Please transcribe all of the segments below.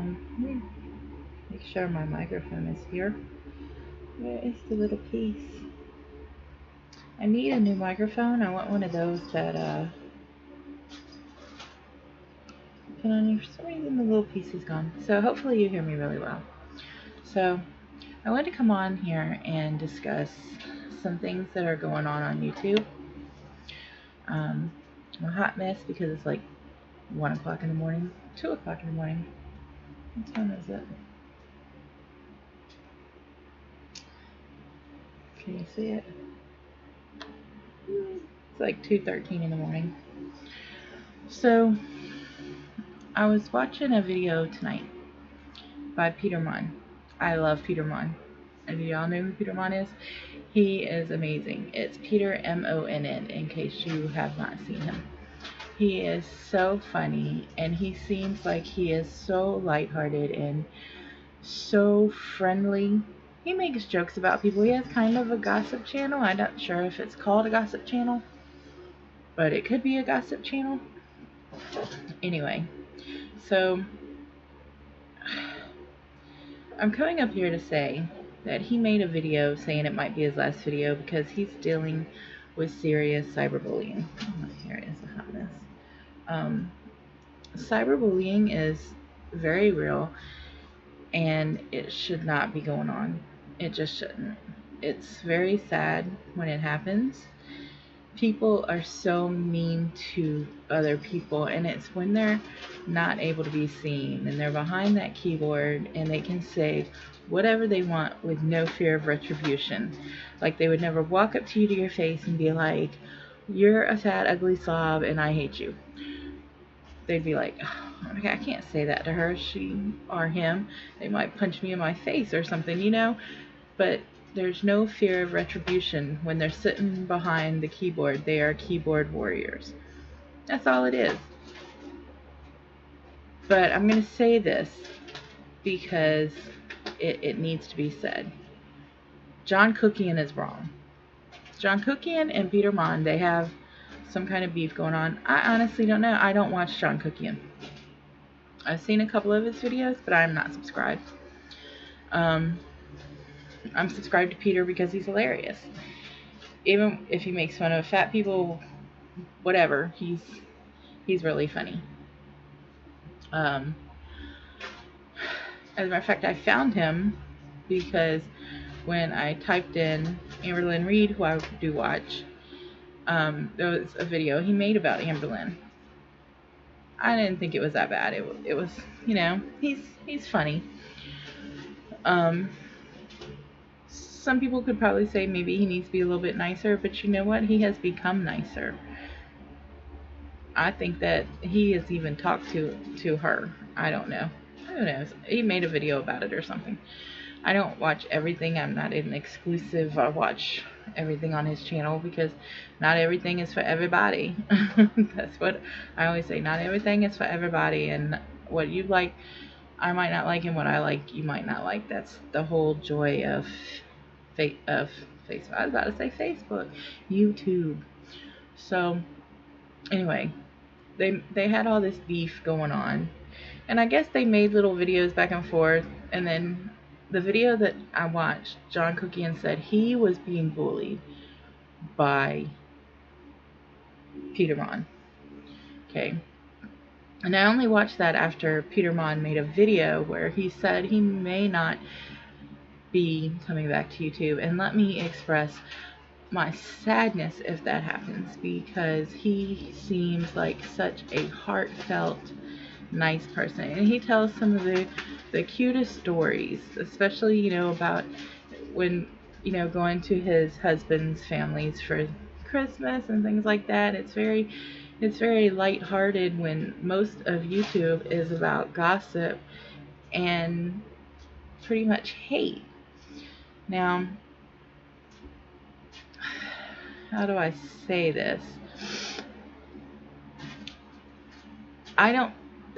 Let me make sure my microphone is here. Where is the little piece? I need a new microphone. I want one of those that can only, for some reason the little piece is gone. So hopefully you hear me really well. So I wanted to come on here and discuss some things that are going on YouTube. I'm a hot mess because it's like 1 o'clock in the morning, 2 o'clock in the morning. What time is it? Can you see it? It's like 2:13 in the morning. So I was watching a video tonight by Peter Monn. I love Peter Monn. And do y'all know who Peter Monn is? He is amazing. It's Peter Monn, in case you have not seen him. He is so funny, and he seems like he is so lighthearted and so friendly. He makes jokes about people. He has kind of a gossip channel. I'm not sure if it's called a gossip channel, but it could be a gossip channel. Anyway, so I'm coming up here to say that he made a video saying it might be his last video because he's dealing with serious cyberbullying. Oh, here it is, a hot mess. Cyberbullying is very real, and it should not be going on. It just shouldn't. It's very sad when it happens. People are so mean to other people, and it's when they're not able to be seen and they're behind that keyboard and they can say whatever they want with no fear of retribution. Like, they would never walk up to you to your face and be like, "You're a fat ugly slob and I hate you." They'd be like, "Oh, I can't say that to her, she or him. They might punch me in my face or something, you know?" But there's no fear of retribution when they're sitting behind the keyboard. They are keyboard warriors. That's all it is. But I'm going to say this because it needs to be said. John Cookian is wrong. John Cookian and Peter Monn, they have some kind of beef going on. I honestly don't know. I don't watch John Cookian. I've seen a couple of his videos, but I'm not subscribed. I'm subscribed to Peter because he's hilarious. Even if he makes fun of fat people, whatever, he's really funny. As a matter of fact, I found him because when I typed in Amberlynn Reed, who I do watch, there was a video he made about Amberlynn. I didn't think it was that bad. It was, you know, he's funny. Some people could probably say maybe he needs to be a little bit nicer, but you know what? He has become nicer. I think that he has even talked to her. I don't know. Who knows? He made a video about it or something. I don't watch everything. I'm not an exclusive. I watch everything on his channel because not everything is for everybody. That's what I always say. Not everything is for everybody, and what you like, I might not like, and what I like, you might not like. That's the whole joy of Facebook. I was about to say Facebook, YouTube. So anyway, they had all this beef going on, and I guess they made little videos back and forth, and then the video that I watched, John Cookian said he was being bullied by Peter Monn. Okay. And I only watched that after Peter Monn made a video where he said he may not be coming back to YouTube. And let me express my sadness if that happens, because he seems like such a heartfelt, nice person, and he tells some of the cutest stories, especially, you know, about when, you know, going to his husband's families for Christmas and things like that. It's very lighthearted when most of YouTube is about gossip and pretty much hate. Now, how do I say this?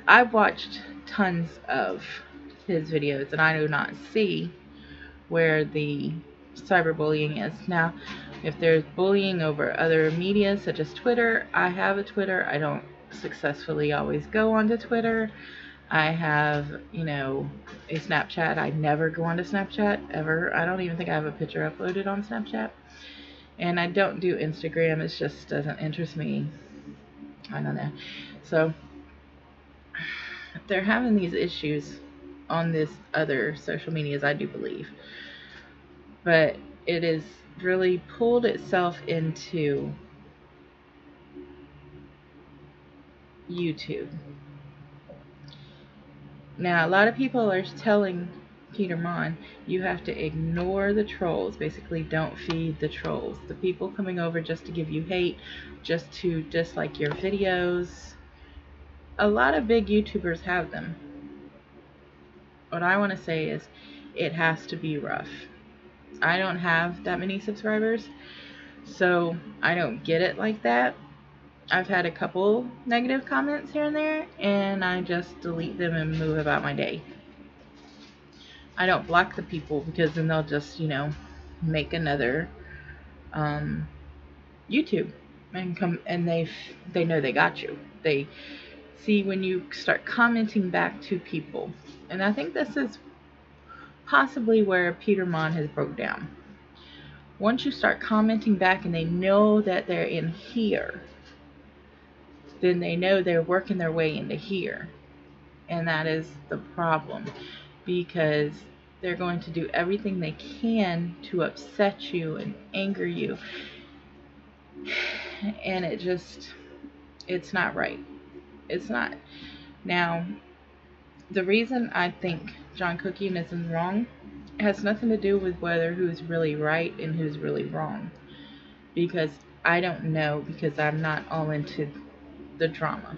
I've watched tons of his videos, and I do not see where the cyberbullying is. Now, if there's bullying over other media such as Twitter, I have a Twitter. I don't successfully always go onto Twitter. I have, you know, a Snapchat. I never go onto Snapchat ever. I don't even think I have a picture uploaded on Snapchat. And I don't do Instagram. It just doesn't interest me. I don't know. So they're having these issues on this other social medias, I do believe. But it has really pulled itself into YouTube. Now, a lot of people are telling Peter Monn, you have to ignore the trolls. Basically, don't feed the trolls. The people coming over just to give you hate, just to dislike your videos. A lot of big YouTubers have them. What I want to say is, it has to be rough. I don't have that many subscribers, so I don't get it like that. I've had a couple negative comments here and there, and I just delete them and move about my day. I don't block the people because then they'll just, you know, make another YouTube and come, and they know they got you. They see when you start commenting back to people, and I think this is possibly where Peter Monn has broke down. Once you start commenting back and they know that they're in here, then they know they're working their way into here. And that is the problem, because they're going to do everything they can to upset you and anger you. And it's not right. It's not. Now, the reason I think John Cookian is wrong has nothing to do with whether who's really right and who's really wrong. Because I don't know, because I'm not all into the drama.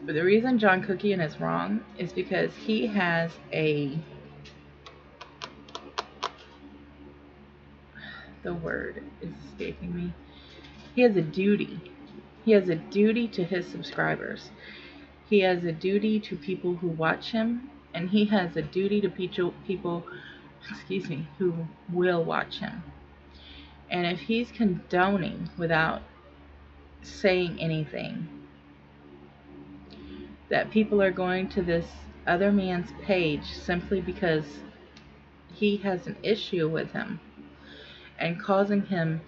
But the reason John Cookian is wrong is because he has the word is escaping me. He has a duty. He has a duty to his subscribers. He has a duty to people who watch him, and he has a duty to people, who will watch him. And if he's condoning without saying anything that people are going to this other man's page simply because he has an issue with him and causing him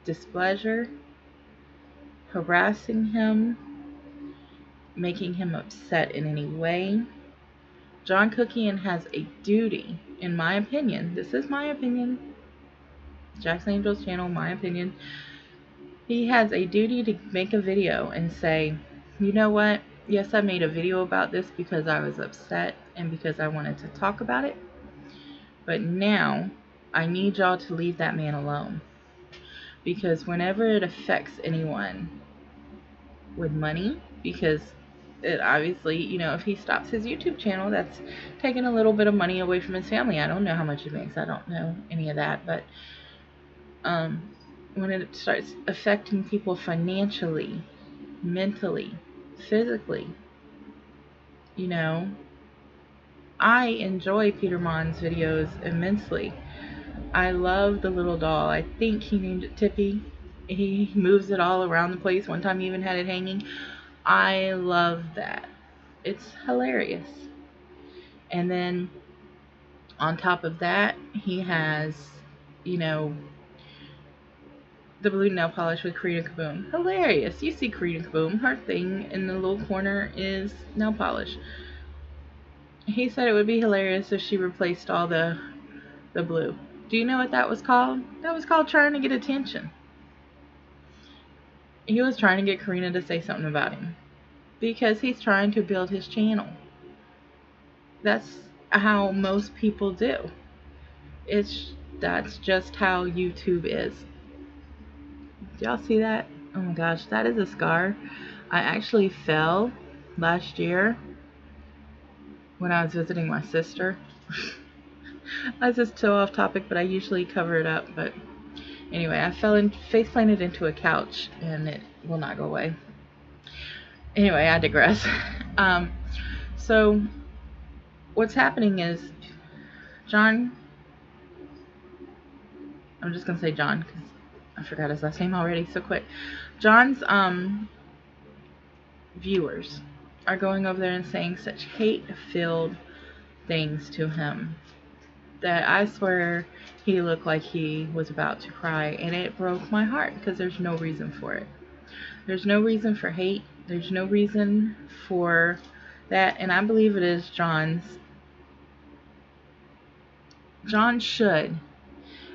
displeasure, harassing him, making him upset in any way, John Cookian has a duty, in my opinion. This is my opinion. Jack's Angels channel, my opinion. He has a duty to make a video and say, you know what? Yes, I made a video about this because I was upset and because I wanted to talk about it. But now, I need y'all to leave that man alone. Because whenever it affects anyone with money, because it obviously, you know, if he stops his YouTube channel, that's taking a little bit of money away from his family. I don't know how much he makes. I don't know any of that. But when it starts affecting people financially, mentally, physically, you know, I enjoy Peter Monn's videos immensely. I love the little doll. I think he named it Tippy. He moves it all around the place. One time he even had it hanging. I love that. It's hilarious. And then on top of that, he has, you know, the blue nail polish with Karina Kaboom. Hilarious. You see Karina Kaboom. Her thing in the little corner is nail polish. He said it would be hilarious if she replaced all the blue. Do you know what that was called? That was called trying to get attention. He was trying to get Karina to say something about him. Because he's trying to build his channel. That's how most people do. That's just how YouTube is. Y'all see that? Oh my gosh, that is a scar. I actually fell last year when I was visiting my sister. That's just so off topic, but I usually cover it up. But anyway, I fell and face planted into a couch, and it will not go away. Anyway, I digress. So what's happening is John, I'm just gonna say John because I forgot his last name already so quick. John's viewers are going over there and saying such hate-filled things to him that I swear he looked like he was about to cry, and it broke my heart because there's no reason for it. There's no reason for hate. There's no reason for that, and I believe it is John's. John should,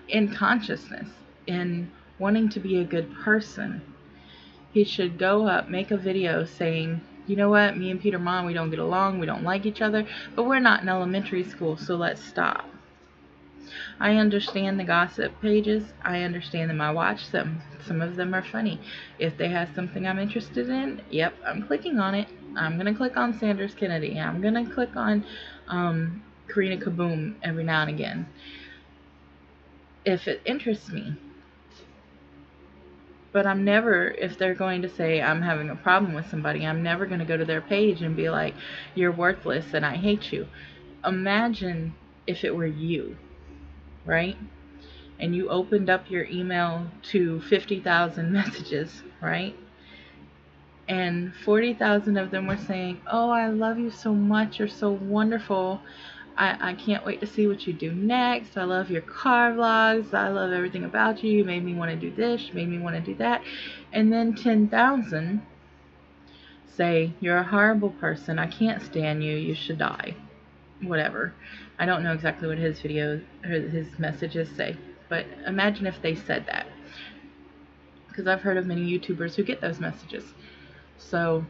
in consciousness, in wanting to be a good person, he should go up, make a video saying, you know what, me and Peter Monn, we don't get along, we don't like each other, but we're not in elementary school, so let's stop. I understand the gossip pages. I understand them. I watch them. Some of them are funny. If they have something I'm interested in, yep, I'm clicking on it. I'm going to click on Sanders Kennedy. I'm going to click on Karina Kaboom every now and again, if it interests me. But I'm never, if they're going to say I'm having a problem with somebody, I'm never going to go to their page and be like, you're worthless and I hate you. Imagine if it were you, right? And you opened up your email to 50,000 messages, right? And 40,000 of them were saying, oh, I love you so much. You're so wonderful. I can't wait to see what you do next. I love your car vlogs. I love everything about you. You made me want to do this. You made me want to do that. And then 10,000 say, you're a horrible person. I can't stand you. You should die. Whatever. I don't know exactly what his videos or his messages say. But imagine if they said that. Because I've heard of many YouTubers who get those messages. So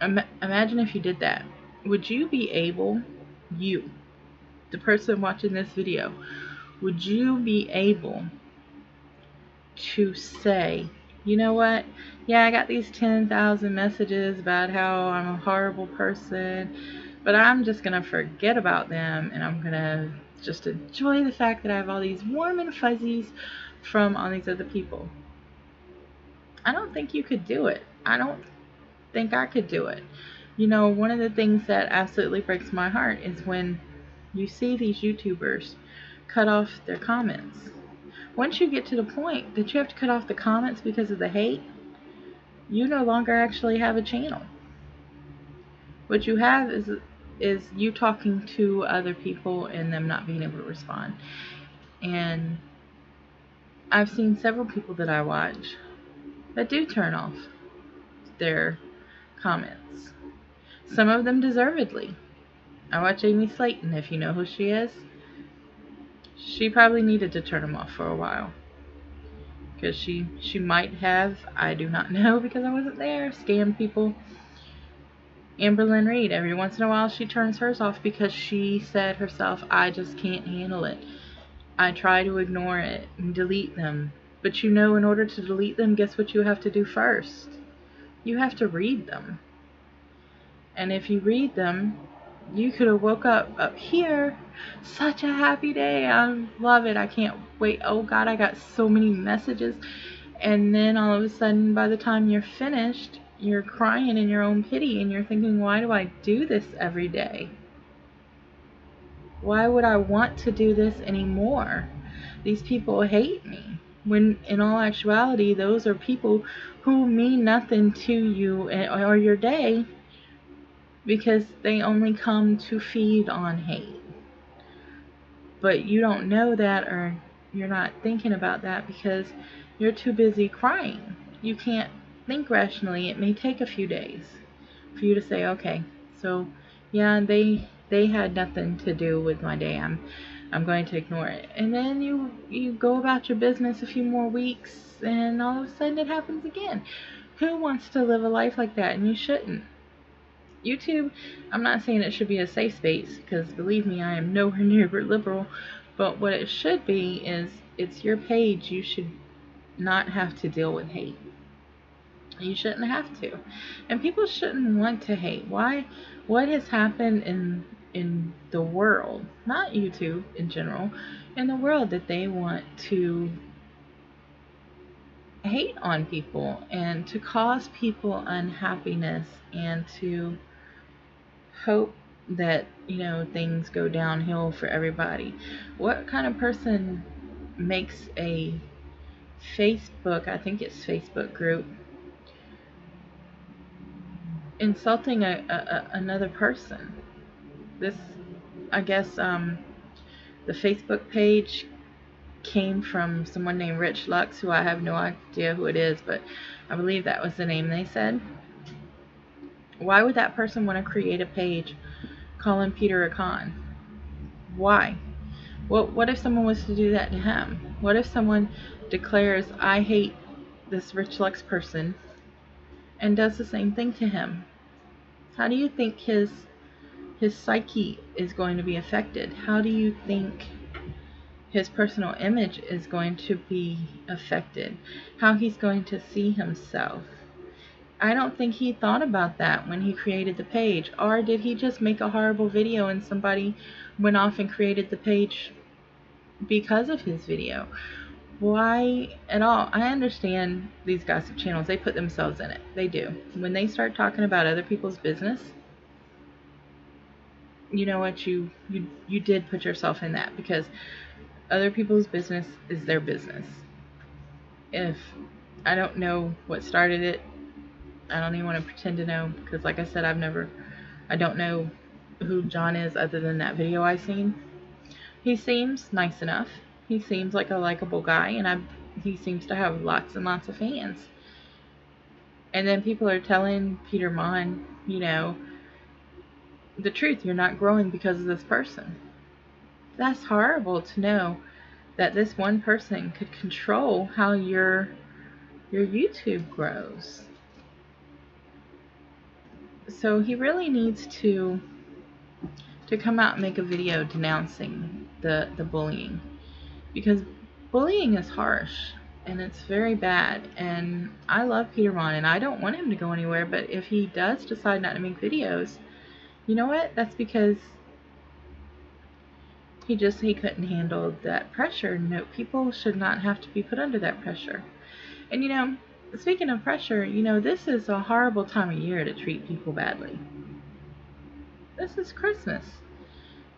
imagine if you did that. Would you be able, you, the person watching this video, would you be able to say, you know what, yeah, I got these 10,000 messages about how I'm a horrible person, but I'm just going to forget about them and I'm going to just enjoy the fact that I have all these warm and fuzzies from all these other people? I don't think you could do it. I don't think I could do it. You know, one of the things that absolutely breaks my heart is when you see these YouTubers cut off their comments. Once you get to the point that you have to cut off the comments because of the hate, you no longer actually have a channel. What you have is you talking to other people and them not being able to respond. And I've seen several people that I watch that do turn off their comments. Some of them deservedly. I watch Amy Slayton, if you know who she is. She probably needed to turn them off for a while. Because she might have, I do not know because I wasn't there, scam people. Amberlynn Reed, every once in a while she turns hers off because she said herself, I just can't handle it. I try to ignore it and delete them. But you know, in order to delete them, guess what you have to do first? You have to read them. And if you read them, you could have woke up here, such a happy day, I love it, I can't wait, oh God, I got so many messages. And then all of a sudden, by the time you're finished, you're crying in your own pity and you're thinking, why do I do this every day? Why would I want to do this anymore? These people hate me. When in all actuality, those are people who mean nothing to you or your day, because they only come to feed on hate. But you don't know that, or you're not thinking about that because you're too busy crying. You can't think rationally. It may take a few days for you to say, okay, so yeah, they had nothing to do with my day. I'm going to ignore it. And then you go about your business a few more weeks and all of a sudden it happens again. Who wants to live a life like that? And you shouldn't. YouTube, I'm not saying it should be a safe space, because believe me, I am nowhere near liberal, but what it should be is, it's your page. You should not have to deal with hate. You shouldn't have to. And people shouldn't want to hate. Why? What has happened in the world, not YouTube in general, in the world, that they want to hate on people and to cause people unhappiness and to hope that, you know, things go downhill for everybody? What kind of person makes a Facebook, I think it's Facebook group, insulting another person. This, I guess, the Facebook page came from someone named Rich Lux, who I have no idea who it is, but I believe that was the name they said. Why would that person want to create a page calling Peter a con? Why? What if someone was to do that to him? What if someone declares, I hate this Rich Lux person, and does the same thing to him? How do you think his psyche is going to be affected? How do you think his personal image is going to be affected? How he's going to see himself? I don't think he thought about that when he created the page. Or did he just make a horrible video and somebody went off and created the page because of his video? Why at all? I understand these gossip channels, they put themselves in it. They do. When they start talking about other people's business, you know what, you did put yourself in that, because other people's business is their business. If I don't know what started it, I don't even want to pretend to know, because like I said, I don't know who John is other than that video I seen. He seems nice enough. He seems like a likable guy, and he seems to have lots and lots of fans. And then people are telling Peter Monn, you know, the truth, you're not growing because of this person. That's horrible to know that this one person could control how your YouTube grows. So he really needs to come out and make a video denouncing the bullying, because bullying is harsh and it's very bad. And I love Peter Monn and I don't want him to go anywhere, but if he does decide not to make videos, you know what? That's because he couldn't handle that pressure. No, people should not have to be put under that pressure. And you know, speaking of pressure, you know, this is a horrible time of year to treat people badly. This is Christmas.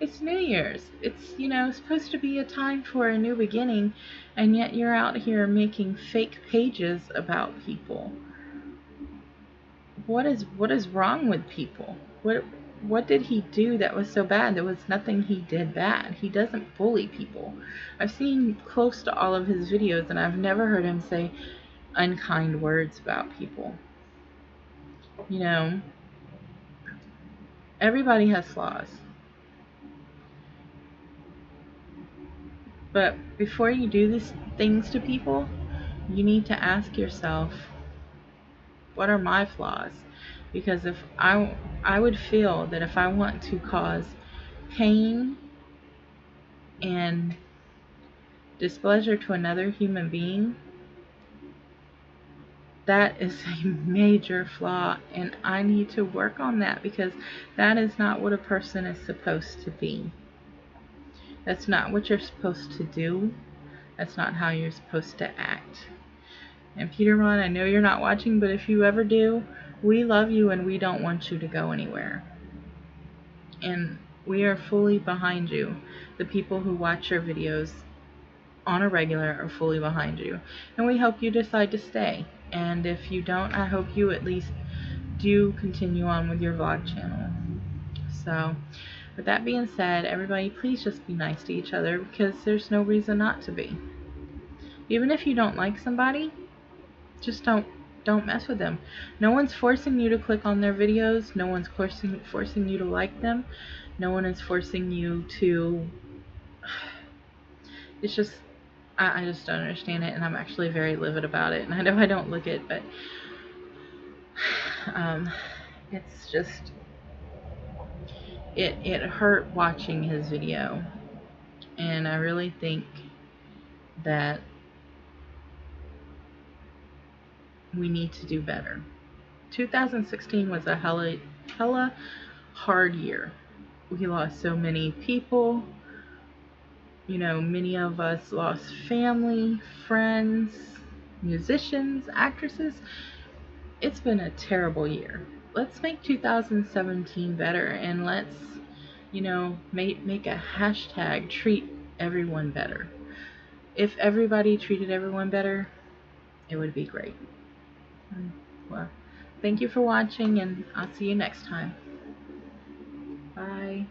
It's New Year's. It's, you know, supposed to be a time for a new beginning, and yet you're out here making fake pages about people. What is wrong with people? What did he do that was so bad? There was nothing he did bad. He doesn't bully people. I've seen close to all of his videos, and I've never heard him say unkind words about people. You know, everybody has flaws. But before you do these things to people, you need to ask yourself, what are my flaws? Because if I would feel that if I want to cause pain and displeasure to another human being, that is a major flaw, and I need to work on that, because that is not what a person is supposed to be. That's not what you're supposed to do. That's not how you're supposed to act. And Peter Monn, I know you're not watching, but if you ever do, we love you and we don't want you to go anywhere. And we are fully behind you. The people who watch your videos on a regular are fully behind you. And we hope you decide to stay. And if you don't, I hope you at least do continue on with your vlog channel. So, with that being said, everybody, please just be nice to each other, because there's no reason not to be. Even if you don't like somebody, just don't mess with them. No one's forcing you to click on their videos. No one's forcing you to like them. No one is forcing you to... It's just, I just don't understand it, and I'm actually very livid about it. And I know I don't look it, but it's just... It hurt watching his video, and I really think that we need to do better. 2016 was a hella hard year. We lost so many people. You know, many of us lost family, friends, musicians, actresses. It's been a terrible year. Let's make 2017 better, and let's, you know, make a hashtag treat everyone better. If everybody treated everyone better, it would be great. Well, Thank you for watching, and I'll see you next time. Bye.